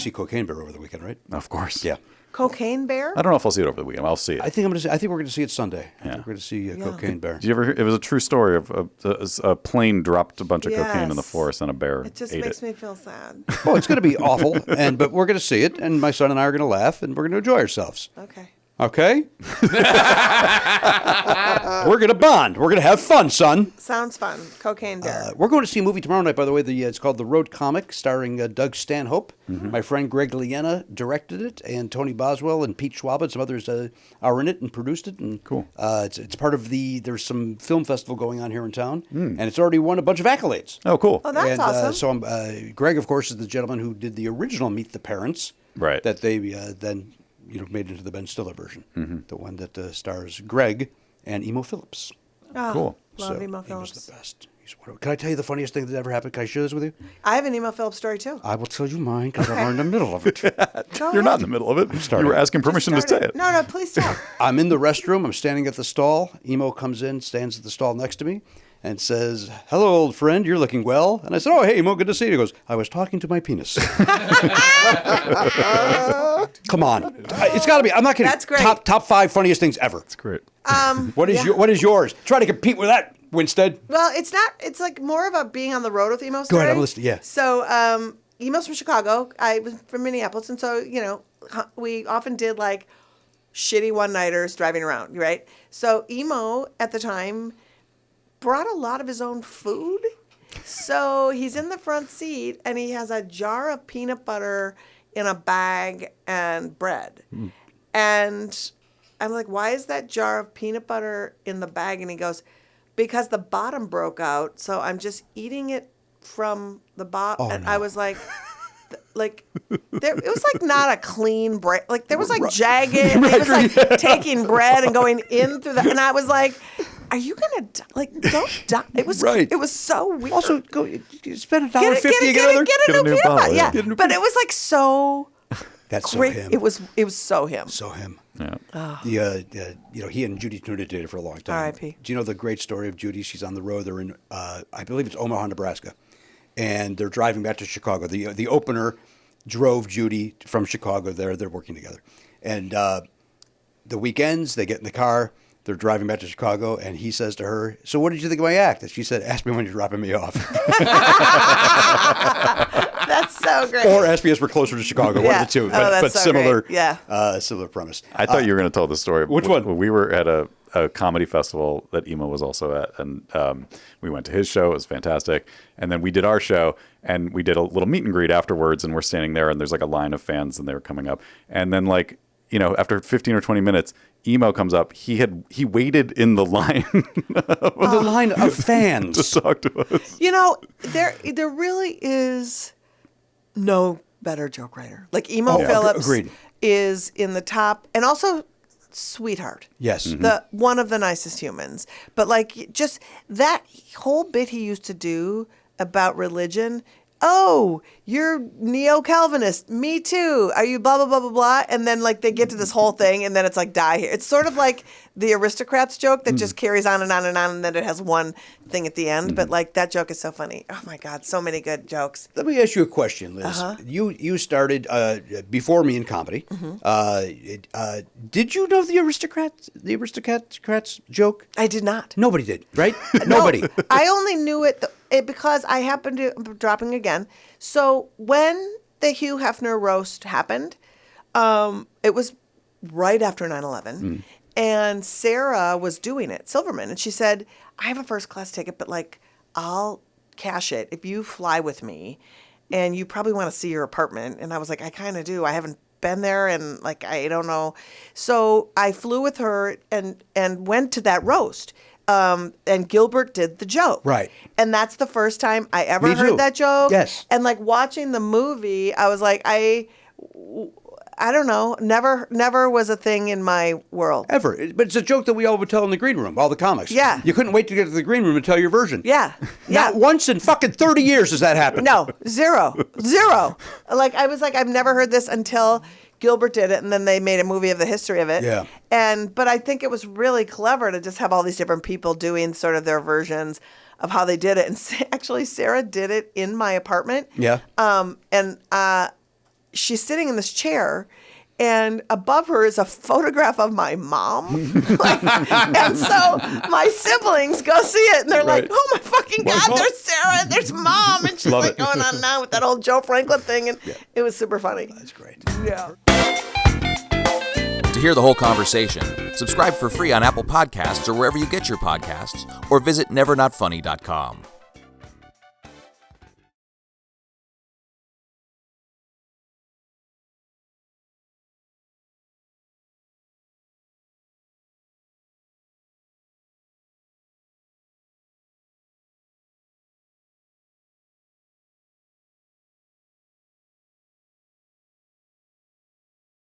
to see Cocaine Bear over the weekend, right? Of course. Yeah. Cocaine Bear? I don't know if I'll see it over the weekend. I'll see it. I think we're going to see it Sunday. I think we're going to see Cocaine Bear. Did you ever? It was a true story of a plane dropped a bunch of cocaine in the forest and a bear It just ate makes it. me feel sad. Oh, it's going to be awful, but we're going to see it, and my son and I are going to laugh, and we're going to enjoy ourselves. Okay. Okay? We're going to bond. We're going to have fun, son. Sounds fun. Cocaine Bear. We're going to see a movie tomorrow night, by the way. It's called The Road Comic, starring Doug Stanhope. My friend Greg Liena directed it, and Tony Boswell and Pete Schwab and some others are in it and produced it. And cool. It's part of there's some film festival going on here in town, and it's already won a bunch of accolades. Oh, cool. Oh, that's awesome. So Greg, of course, is the gentleman who did the original Meet the Parents. Right. That they then made into the Ben Stiller version, the one that stars Greg and Emo Philips. Oh, cool. Love Emo He was Philips. the best. Can I tell you the funniest thing that ever happened? Can I share this with you? I have an Emo Philips story, too. I will tell you mine because I'm in the middle of it. You're not in the middle of it. You were asking permission to say it. No, please tell. I'm in the restroom. I'm standing at the stall. Emo comes in, stands at the stall next to me, and says, "Hello, old friend. You're looking well." And I said, "Oh, hey, Emo, good to see you." He goes, "I was talking to my penis." Come on. It's got to be. I'm not kidding. That's great. Top 5 funniest things ever. That's great. What is yours? Try to compete with that, Winstead. Well, it's not. It's like more of a being on the road with Emo story. Go ahead, I'm listening. Yeah. So, Emo's from Chicago. I was from Minneapolis, and so we often did like shitty one-nighters driving around, right? So Emo at the time brought a lot of his own food. So he's in the front seat, and he has a jar of peanut butter in a bag and bread. And I'm like, "Why is that jar of peanut butter in the bag?" And he goes, "Because the bottom broke out, so I'm just eating it from the bottom." And I was like, it was like not a clean bread. Like there was like jagged. It was like taking bread and going in through the. And I was like, "Are you gonna die? Like don't die?" It was It was so weird. Also, go spend $1.50 to get another. Get a new peanut butter. Yeah, Get a new but it was like so. That's great. so him. It was so him. So him. Yeah. He and Judy Tenuta dated for a long time. R.I.P. Do you know the great story of Judy? She's on the road. They're in, I believe it's Omaha, Nebraska, and they're driving back to Chicago. The opener drove Judy from Chicago there. They're working together, and the weekends they get in the car. They're driving back to Chicago, and he says to her, "So what did you think of my act?" And she said, "Ask me when you're dropping me off." That's so great. Or ask me as we're closer to Chicago, one of the two. But so similar, great. Yeah. Similar premise. I thought you were going to tell the story. Which one? We were at a comedy festival that Emo was also at, and we went to his show. It was fantastic. And then we did our show, and we did a little meet and greet afterwards, and we're standing there, and there's like a line of fans, and they were coming up. And then after 15 or 20 minutes, Emo comes up. He waited in the line. The line of fans to talk to us. There really is no better joke writer. Like Emo Philips agreed. is in the top, and also sweetheart. Yes. The one of the nicest humans. But like just that whole bit he used to do about religion. "Oh, you're neo-Calvinist. Me too. Are you blah, blah, blah, blah, blah?" And then like they get to this whole thing and then it's like die here. It's sort of like the Aristocrats joke that just carries on and on and on and then it has one thing at the end. But like that joke is so funny. Oh my God, so many good jokes. Let me ask you a question, Liz. You started before me in comedy. Did you know the Aristocrats joke? I did not. Nobody did, right? Nobody. I only knew it because I happened to, I'm dropping again. So when the Hugh Hefner roast happened, it was right after 9/11. And Sarah was doing it, Silverman. And she said, "I have a first class ticket, but like, I'll cash it if you fly with me. And you probably want to see your apartment." And I was like, "I kind of do. I haven't been there and like, I don't know." So I flew with her and went to that roast. And Gilbert did the joke. Right. And that's the first time I ever Me too. heard that joke. Yes. And like watching the movie, I was like, I don't know, never was a thing in my world. Ever. But it's a joke that we all would tell in the green room, all the comics. Yeah. You couldn't wait to get to the green room and tell your version. Yeah. Not once in fucking 30 years has that happened. No, zero. Like I was like, I've never heard this until Gilbert did it, and then they made a movie of the history of it. Yeah. But I think it was really clever to just have all these different people doing sort of their versions of how they did it. And actually, Sarah did it in my apartment. Yeah. she's sitting in this chair, and above her is a photograph of my mom. And so my siblings go see it, and they're like, oh my fucking God, mom? there's Sarah, and there's Mom. And she's Love like it. going on and on with that old Joe Franklin thing. And it was super funny. That's great. Yeah. To hear the whole conversation, subscribe for free on Apple Podcasts or wherever you get your podcasts, or visit nevernotfunny.com.